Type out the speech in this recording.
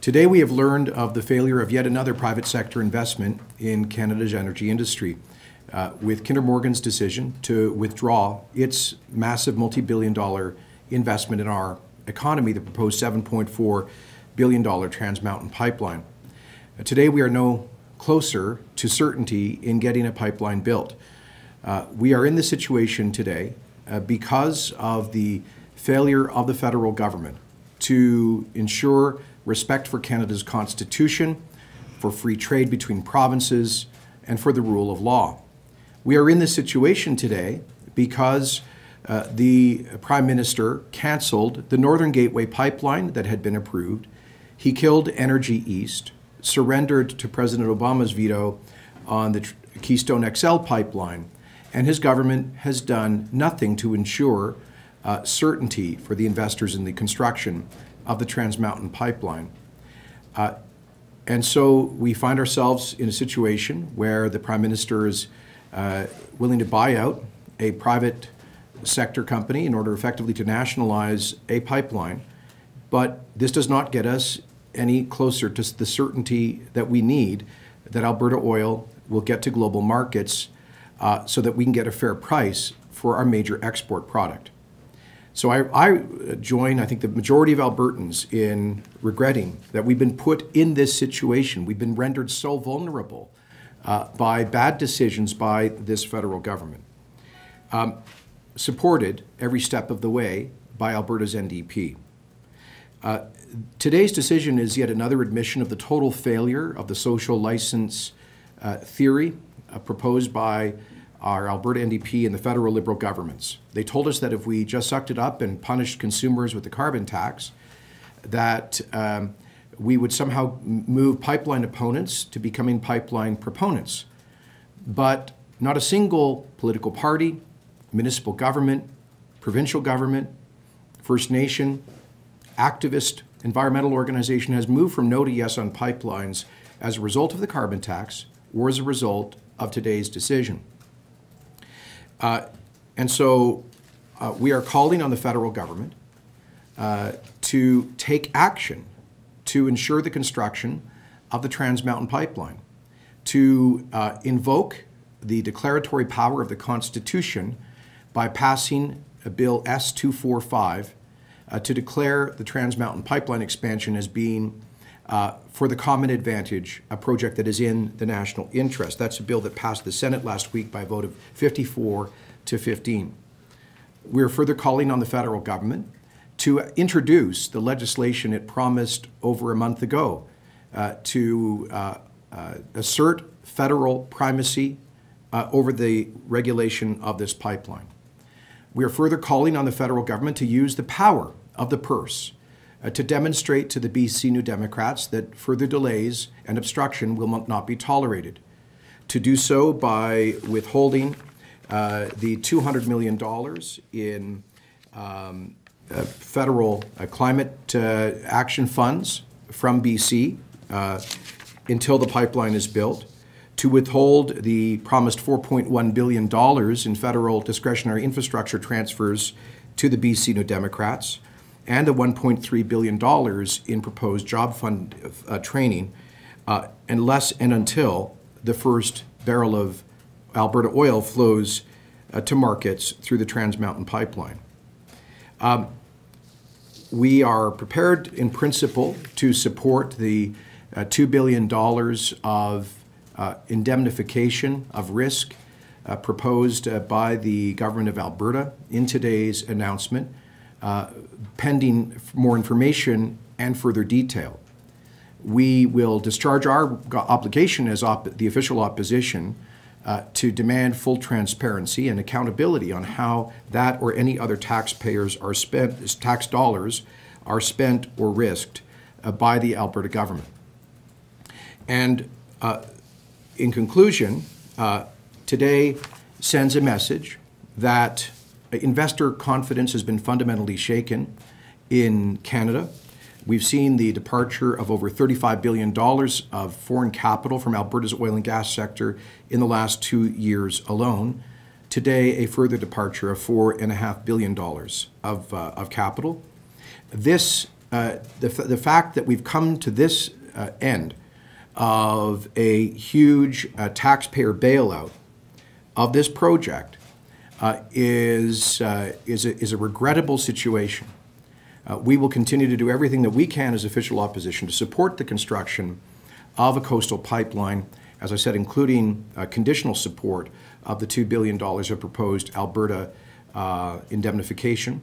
Today we have learned of the failure of yet another private sector investment in Canada's energy industry, with Kinder Morgan's decision to withdraw its massive multi-billion-dollar investment in our economy, the proposed $7.4 billion Trans Mountain pipeline. Today we are no closer to certainty in getting a pipeline built. We are in this situation today because of the failure of the federal government to ensure respect for Canada's Constitution, for free trade between provinces, and for the rule of law. We are in this situation today because the Prime Minister cancelled the Northern Gateway pipeline that had been approved. He killed Energy East, surrendered to President Obama's veto on the Keystone XL pipeline, and his government has done nothing to ensure certainty for the investors in the construction of the Trans Mountain pipeline. And so we find ourselves in a situation where the Prime Minister is willing to buy out a private sector company in order effectively to nationalize a pipeline. But this does not get us any closer to the certainty that we need that Alberta oil will get to global markets so that we can get a fair price for our major export product. So I join, I think, the majority of Albertans in regretting that we've been put in this situation. We've been rendered so vulnerable by bad decisions by this federal government, supported every step of the way by Alberta's NDP. Today's decision is yet another admission of the total failure of the social license theory proposed by our Alberta NDP and the federal Liberal governments. They told us that if we just sucked it up and punished consumers with the carbon tax, that we would somehow move pipeline opponents to becoming pipeline proponents. But not a single political party, municipal government, provincial government, First Nation, activist, environmental organization has moved from no to yes on pipelines as a result of the carbon tax or as a result of today's decision. And so we are calling on the federal government to take action to ensure the construction of the Trans Mountain pipeline, to invoke the declaratory power of the Constitution by passing Bill S-245 to declare the Trans Mountain pipeline expansion as being for the common advantage, a project that is in the national interest. That's a bill that passed the Senate last week by a vote of 54 to 15. We're further calling on the federal government to introduce the legislation it promised over a month ago to assert federal primacy over the regulation of this pipeline. We are further calling on the federal government to use the power of the purse to demonstrate to the BC New Democrats that further delays and obstruction will not be tolerated. To do so by withholding the $200 million in federal climate action funds from BC until the pipeline is built, to withhold the promised $4.1 billion in federal discretionary infrastructure transfers to the BC New Democrats, and the $1.3 billion in proposed job fund training unless and until the first barrel of Alberta oil flows to markets through the Trans Mountain pipeline. We are prepared in principle to support the $2 billion of indemnification of risk proposed by the Government of Alberta in today's announcement, pending more information and further detail. We will discharge our obligation as the official opposition to demand full transparency and accountability on how that or any other tax dollars are spent or risked by the Alberta government. And in conclusion, today sends a message that investor confidence has been fundamentally shaken in Canada. We've seen the departure of over $35 billion of foreign capital from Alberta's oil and gas sector in the last 2 years alone. Today, a further departure of $4.5 billion of capital. This the fact that we've come to this end of a huge taxpayer bailout of this project is a regrettable situation. We will continue to do everything that we can as official opposition to support the construction of a coastal pipeline, as I said, including conditional support of the $2 billion of proposed Alberta indemnification.